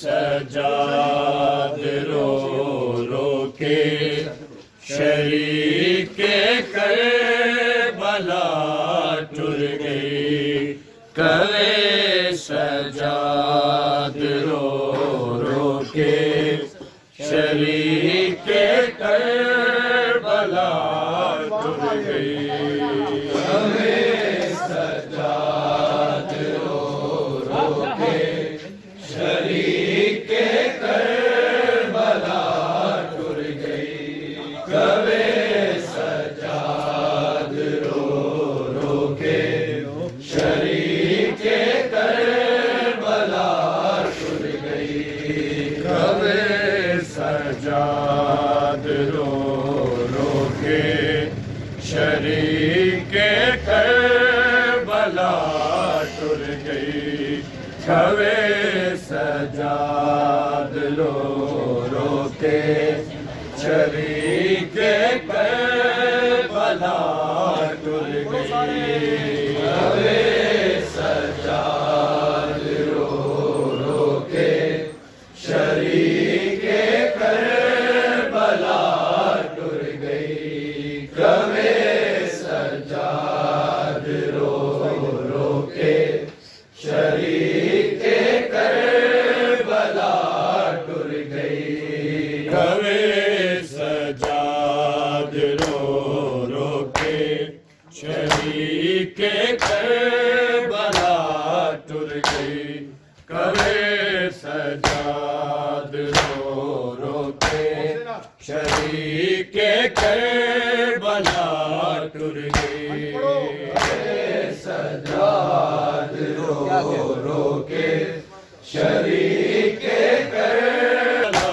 سجاد رو رو کے شریک کربلا ٹر گئی کرے سجاد رو رو کے شریک کربلا ٹر گئی کرے سجاد رو رو کے شریک کربلا ٹر گئی کرے سجاد رو رو کے شریک کربلا ٹر گئی کرے سجاد رو رو کے شریک کربلا ٹر گئی کرے سجاد رو رو کے شریک کربلا ٹر گئی کرے سجاد رو رو کے شریک کربلا ٹر گئی کرے سجاد رو رو کے شریک کربلا ٹر گئی کرے سجاد رو رو کے شریک کربلا ٹر گئی کرے سجاد رو رو کے شریک کربلا ٹر گئی سجاد رو رو کے شریک کربلا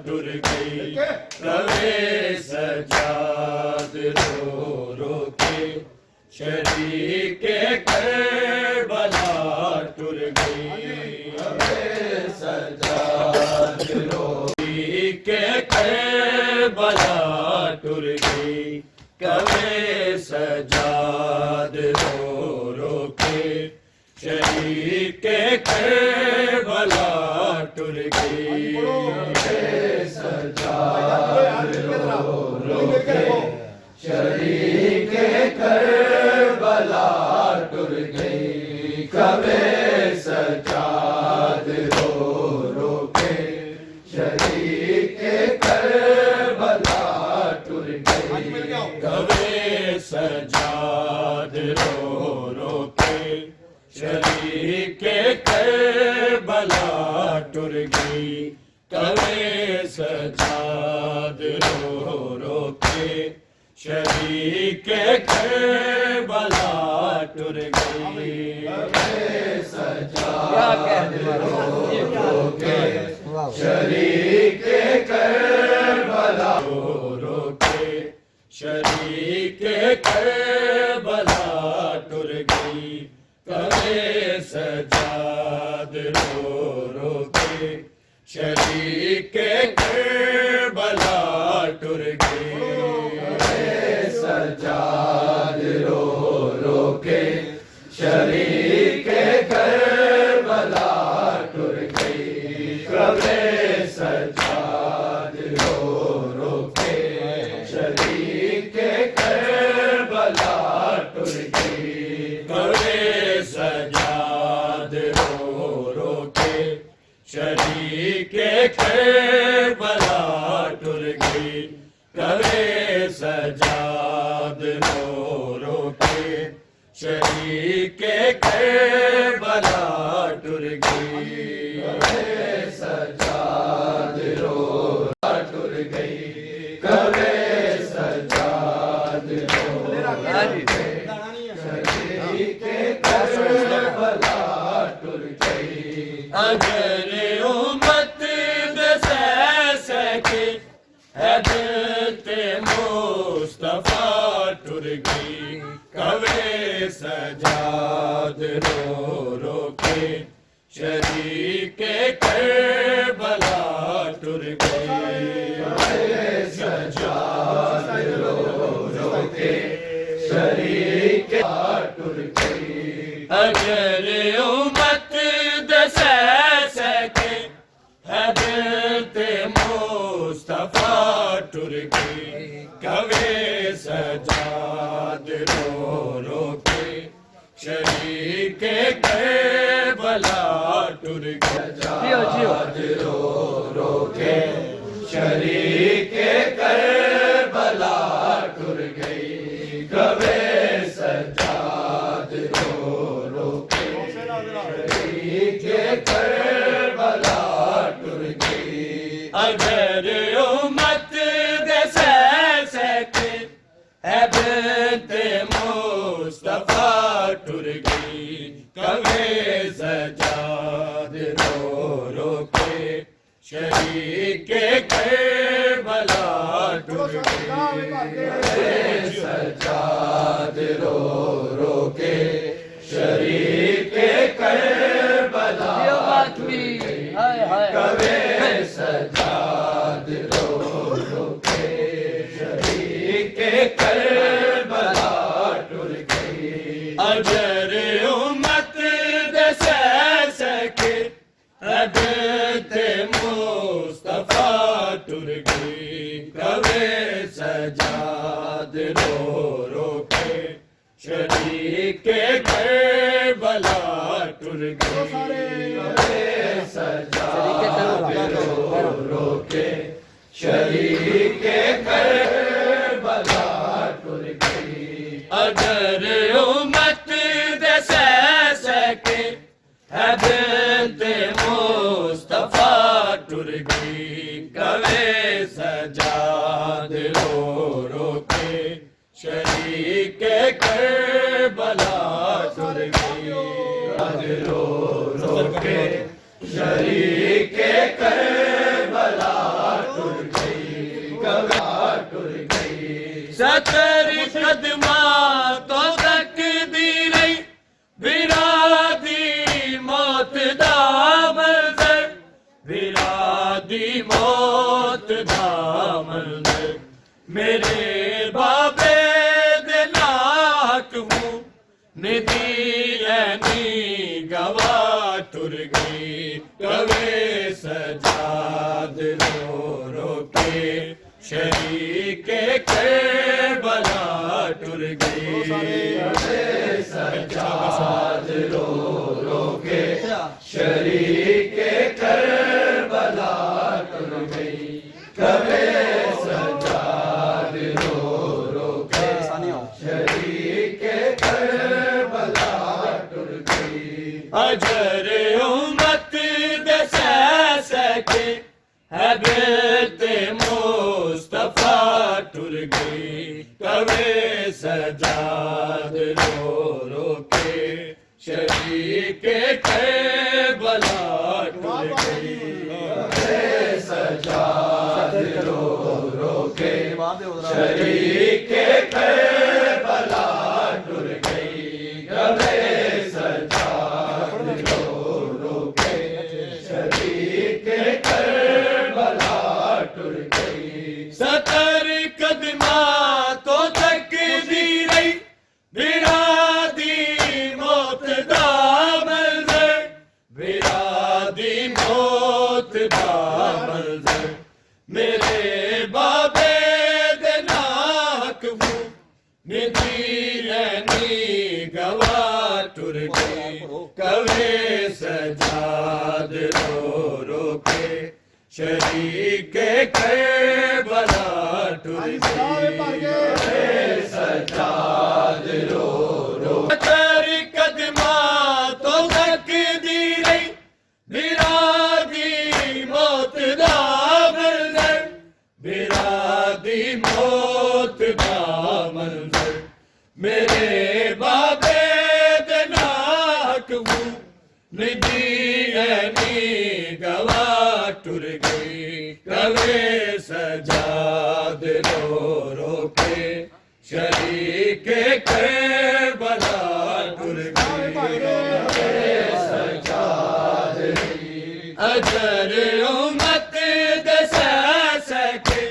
ٹر گئی کرے سجاد رو رو کے شریک کربلا ٹر گئی کرے سجاد رو کے کربلا بلا ٹر گئی کوے سجاد رو رو کے شریک کربلا ٹر گئی کوے سجاد رو رو کے شریک کربلا ٹر گئی کوے سجاد رو رو کے شریک کربلا ٹر گئی کوے سجاد رو رو کے شریک کربلا ٹر گئی کوے سجاد رو رو کے شریک کربلا ٹر گئی کوے سجاد رو رو کے شریک کربلا رو رو کے شریک کربلا ٹر گئی کوے سجاد رو رو کے شریک کربلا ٹر گئی کوے سجاد رو رو کے شریک کربلا ٹر گئی کوے سجاد رو رو کے شریک کربلا ٹر گئی کوے سجاد رو رو کے شریک کربلا ٹر گئی کوے سجاد رو رو کے شریک کربلا ٹر گئی کوے سجاد رو ٹر گئی کوے سجاد رو شریک کربلا ٹر گئی اگر امت دسے سکے حضرت مصطفیٰ ٹر گئی کوے سجاد رو رو کے شریک کربلا ٹر گئی کوے سجاد رو رو کے شریک ٹر گئی اگر امت دسے سکے حضرت مصطفیٰ ٹر گئی کوے سجاد رو رو کے شریک کربلا ٹر گئی سجاد رو رو کے شریک کربلا ٹر گئی کوے سجاد رو رو کے شریک کربلا ٹر گئی اگر امت دسے سکے حضرت مصطفیٰ ٹر گئی کوے سجاد رو رو کے شریک کربلا ٹر گئی سجاد رو رو کے شریک کربلا ٹر گئی کوے سجاد رو رو کے شریک کربلا ٹر گئی اگر امت دسے سکے حضرت مصطفیٰ ٹر گئی کوے سجاد رو رو کے شریک کربلا ٹر گئی کوے سجاد رو رو کے شریک کربلا ٹر گئی اگر امت دسے سکے حضرت مصطفیٰ ٹر گئی کوے سجاد رو رو کے شریک کربلا ٹر گئی رو رو کے شریک کربلا ٹر گئی کوے ٹر گئی 70 قدماں تو تقدیر برادی موت دا منظر برادی موت دا منظر یعنی گواہ ٹر گئی کوے سجاد رو رو کے شریک کربلا ٹر گئی کوے سجاد رو رو کے شریک کربلا ٹر گئی کوے سجاد رو رو کے شریک کربلا ٹر گئی اجر امت دس سکے حضرت مصطفیٰ ٹر گئی کوے سجاد رو رو کے شریک کربلا ٹر گئی کوے سجاد رو رو کے شریک کربلا ٹر گئی کوے سجاد رو رو کے شریک کربلا ٹر گئی 70 قدماں تو تقدیر بھرا دی موت دا منظر بھرا دی موت دا منظر میرے بابے دینا حق وہ ندی گواہ ٹر گئی کوے سجاد رو رو کے شریک کربلا ٹر گئی کوے سجاد رو رو 70 قدماں تو تقدیر بھرا دی موت دا منظر بھرا دی موت دا منظر میرے بابے دینا حق وہ ندی گواہ ٹر گئی کوے سجاد رو رو کے شریک کربلا ٹر گئی کوے سجاد اجر امت دس سکے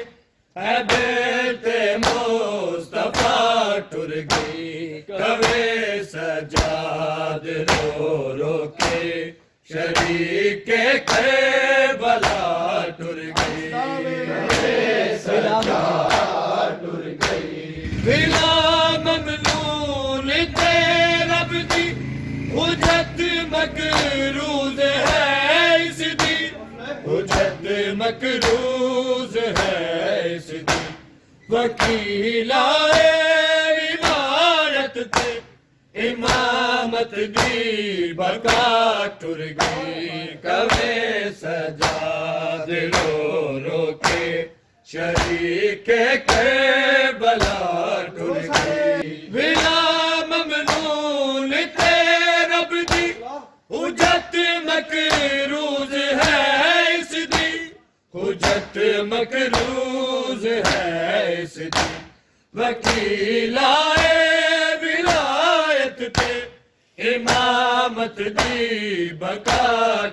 حضرت مصطفیٰ ٹر گئی کوے سجاد رو رو کے شریک کربلا ٹر گئی کوے سجاد ٹر گئی بلا ممنون تے رب دی حجت مقروض ہے اس دی حجت مقروض ہے اس دی وکیل آئے عمارت تے امامت دی بقا ٹر گئی کوے سجاد رو رو کے شریک کربلا ٹر گئی بلا ممنون تے رب دی حجت مقروض ہے اس دی حجت مقروض ہے اس دی وکیل آئے ولایت تے امامت دی بقا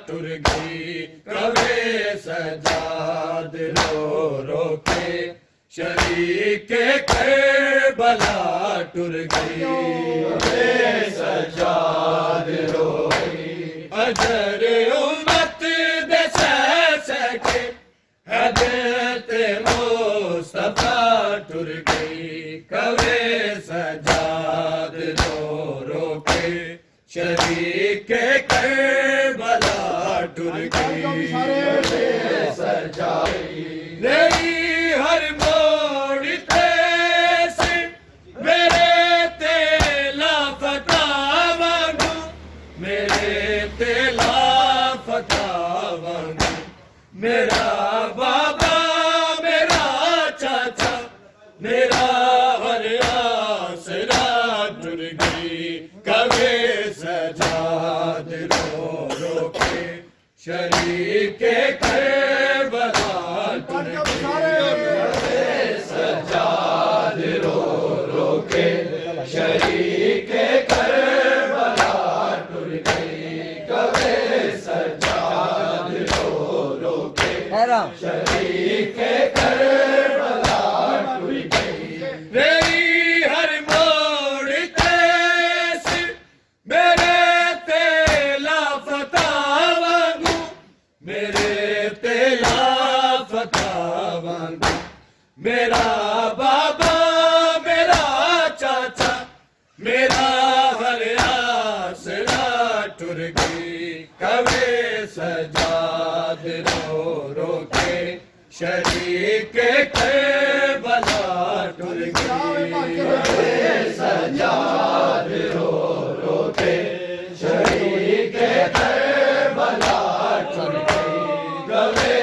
ٹر گئی کوے سجاد رو رو کے شریک کربلا ٹر گئی کوے سجاد رو اجر امت دس سکے حضرت مصطفیٰ ٹر گئی کوے سجاد رو رو کے شریک کربلا ٹر گئی کوے سجاد نہیں ہر موڑ تے سے میرے تے لافتہ وانگو میرے تے لافتہ وانگو میرا بابا میرا چاچا میرا ہر آسرا ٹر گئی کوے سجاد رو رو کے شریک کربلا ٹر گئی سجاد رو رو کے شریک کربلا ٹر گئی کوے سجاد رو رو کے شریک کربلا ٹر گئی میری ہر موڑ تے میرے میرا بابا میرا چاچا میرا ہر آسرا ٹر گئی کوے سجاد رو رو کے شریک کربلا ٹر گئی کوے سجاد رو رو کے شریک کربلا ٹر گئی کوے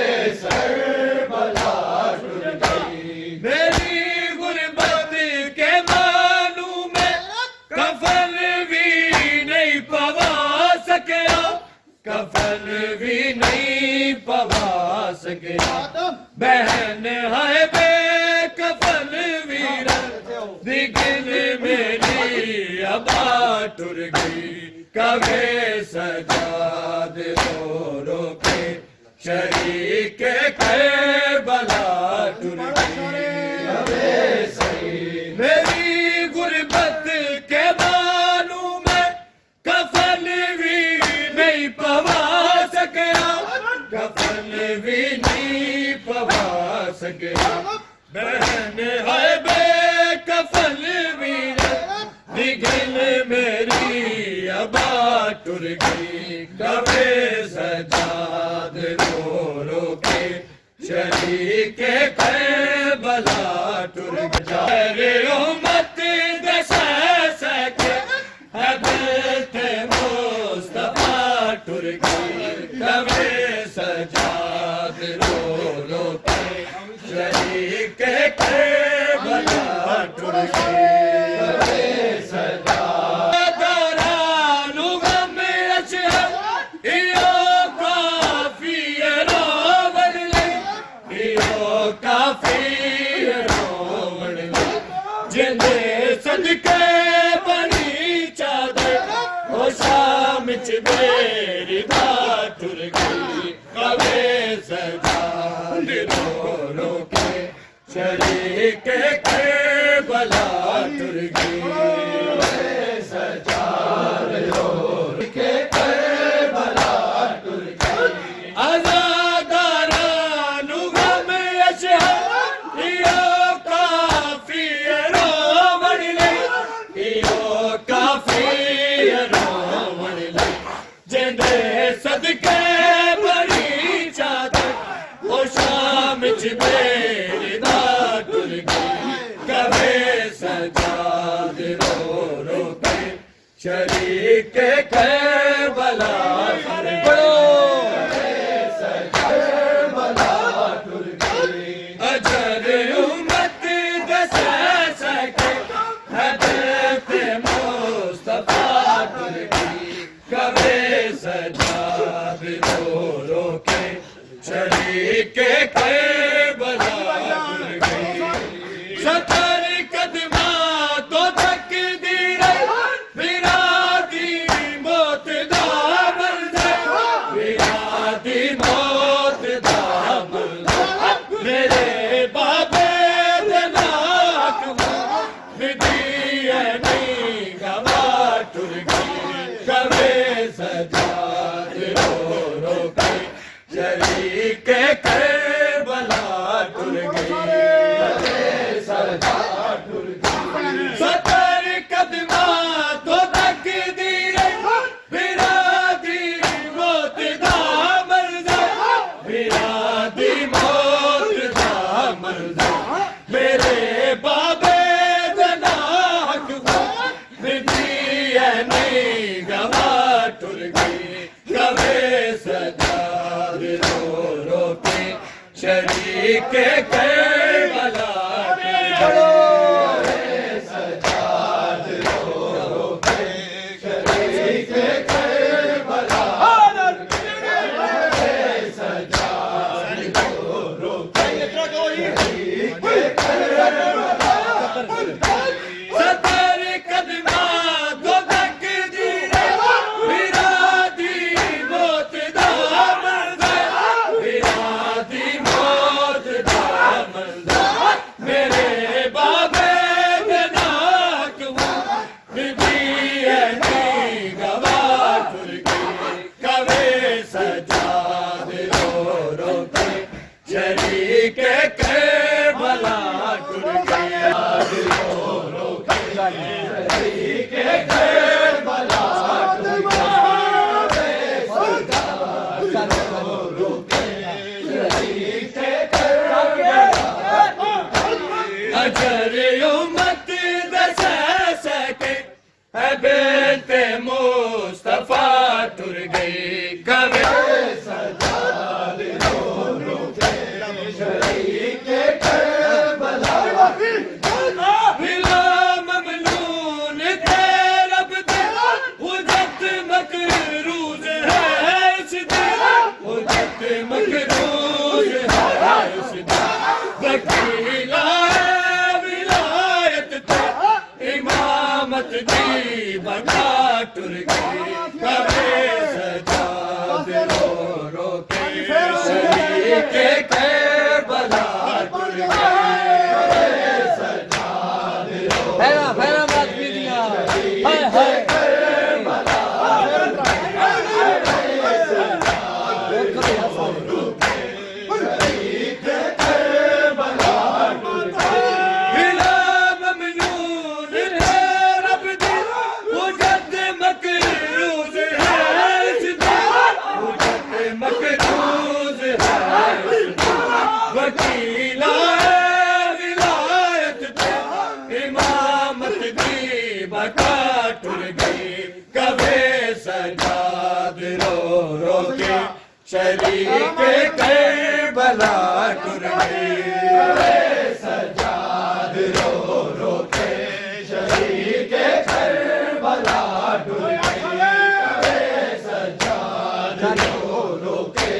کربلا ٹر گئی میری غربت کے معنوں میں کفن بھی نہیں پوا سکیا کفن بھی نہیں پوا سکیا بہن ہے بے کفن ویرن دیگن میری ابا ٹر گئی کوے سجاد رو رو کے شریک کربلا ٹر گئی کوے سجاد میری غربت کے معنوں میں کفن بھی نہیں پوا سکیا کفن بھی نہیں پوا سکیا بہن ہے بے کفن ویرن نگل میری ابا ٹر گئی کوے سجاد رو رو کے شریک کربلا ٹر گئی امت دسے سکے حضرت مصطفیٰ ٹر گئی کوے سجاد رو رو کے شریک کربلا ٹر گئی کوے سجاد دارانو غم اشہر ایو کافی روڑ لئی ایو کافی روڑ لئی جندے صدقے بنی چادر او شام چ میری بات ٹر گئی کوے سجاد رو رو کے شریک کربلا ٹر گئی کوے سجاد رو رو کے کربلا ٹر گئی عزادارانو غم اشہر ایو کافی روڑ لئی ایو کافی روڑ لئی جندے صدقے بنی چادر او شام چ میری بات ٹر گئی کوے سجاد رو رو کے شریک کربلا ٹر گئی کربلا ٹر گئی اجر امت دسے سکے حضرت مصطفیٰ ٹر گئی کوے سجاد رو رو کے شریک کربلا ٹر گئی ستر قدماں تو تقدیر میرا دی موت دا منظر میرا دی موت دا منظر میرے بابے دناک مدینی گوا ٹر گئی کوے سجاد رو رو کے شریک کربلا ٹر گئی کوے سجاد ٹر گئی ستر قدماں تو تقدیر میرا دی موت دا منظر میرا دی موت دا منظر میرے بابے دناک مدینی گوا ٹر گئی کوے سجاد رو رو کے شریک کربلا ٹر گئی سجاد رو رو کے شریک کربلا سجاد رو رو کے شریک کربلا ستر قدماں تو تقدیر میرا دی موت دا منظر میرا دی موت دا منظر ٹر گئی کبھی سجاد رو رو کے شریک کربلا بلا ممنون تھے رب دل حجت مقروض ہے اس دل حجت مقروض ہے اس دل وکیل ولایت تھے امامت دی بقا ٹر گئی کبھی سجاد رو رو کے شریک کربلا ٹر گئی سجاد رو پھیلا پھیلا بات پیلیاں ہائے ہائے شریک کربلا ٹر گئی سجاد رو رو کے شریک کربلا ٹر گئی سجاد رو رو کے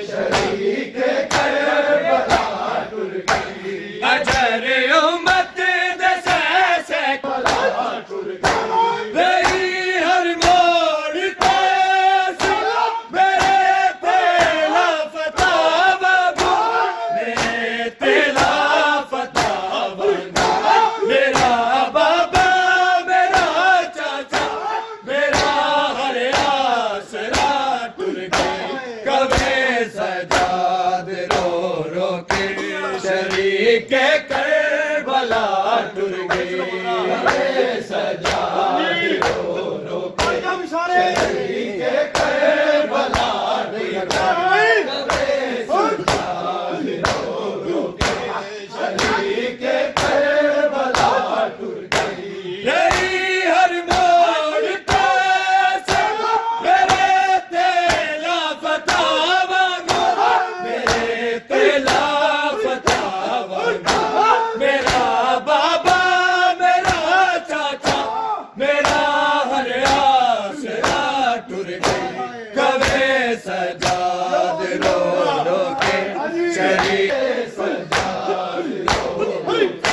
شریک کربلا ٹر گئی اجر امت دسے سے کربلا ٹر گئی ہر موڑ پاس میرے تیلا فتح میرے تیلا فتح میرا بابا میرا چاچا میرا ہر آسرا ٹر گئی کبھی سجاد رو رو کے شریک کربلا ٹر گئی سجاد رو رو کے شریک کربلا ٹر گئی سجاد رو رو کے شریک کربلا ٹر گئی یہی ہر موڑ پاس میرے تیلا فتح مانگو میرے تیلا فتح مانگو میرا بابا میرا چاچا میرا ہر آسرا ٹر گئی کبھی سجاد رو رو کے شریک سجاد رو رو کے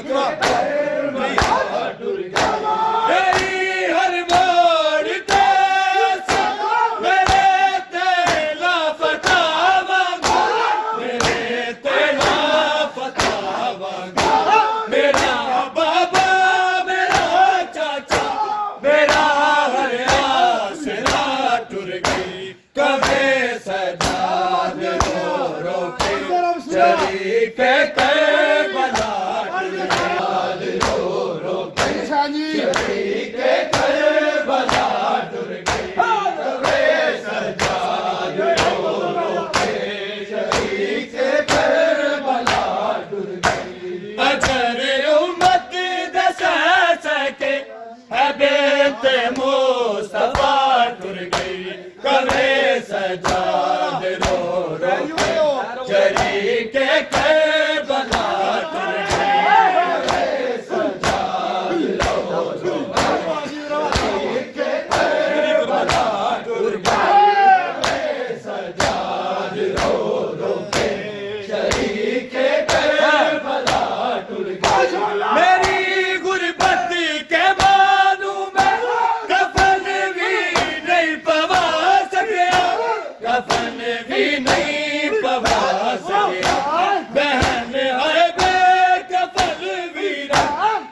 کربلا ٹر گئی ہر موڑ پاس میرے تیلا فتح مانگو میرے تیلا فتح مانگو میرا بابا میرا چاچا میرا ہر آسرا ٹر گئی کبھی سجاد رو رو کے شریک کربلا ٹر گئی رو رو کے شریک کربلا ٹر گئی کبھی سجاد رو رو کے شریک کربلا ٹر گئی اجر امت دسے سکے ہے بیت مصطفیٰ ٹر گئی کبھی سجاد رو رو کے شریک کربلا ٹر گئی سجاد رو رو کے شریک کربلا ٹر گئی سجاد رو رو کے شریک کربلا ٹر گئی میری غربت کے بانوں میں کفن بھی نہیں پوا سکیا کفن بھی نہیں پوا سکیا بہن ہے بے کفن ویرا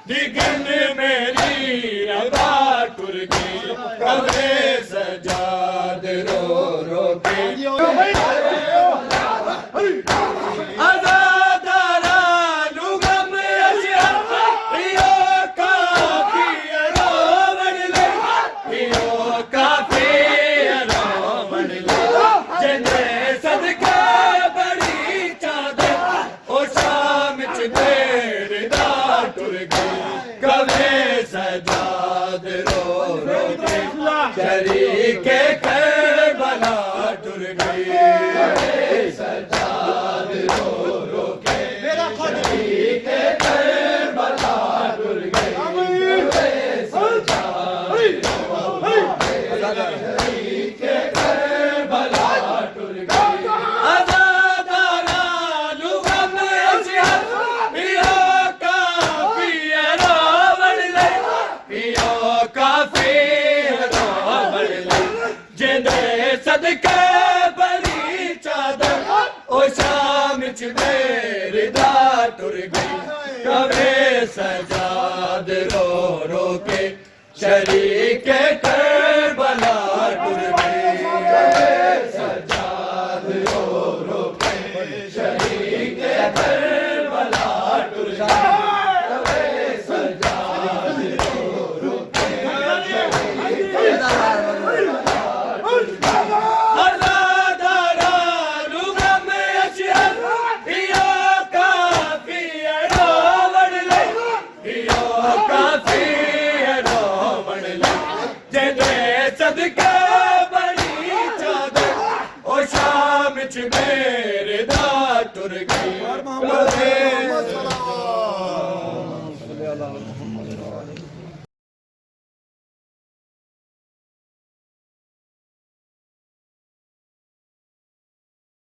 لیکن میری ربا ٹر گئی کبھی سجاد رو رو کے آزاداران غم اشیاء ایو کافی رومن لے ایو کافی رومن لے جنے صدقہ بڑی چادر او شام چ دیر دا ٹر گئی کبھی سجاد رو رو کے شریک کربلا ٹر گئی سجاد رو رو کے شریک کربلا ٹر گئی سجاد شریک کربلا ٹر گئی آزاداران غم اشہر پیو کافی راوڑ لے پیو کافی راوڑ لے جندے صدقے بڑی چادر او شام چ میری دا ٹر گئی کبے سجاد رو رو کے شریک کربلا ٹر گئی سجاد رو رو کے شریک کربلا ٹر گئی کبے سجاد رو رو کے آزاداران غم اشہر پیو کافی راوڑ لے پیو کافی راوڑ لے جندے صدقے بڑی چادر او شام چ میرے دا ٹر گئی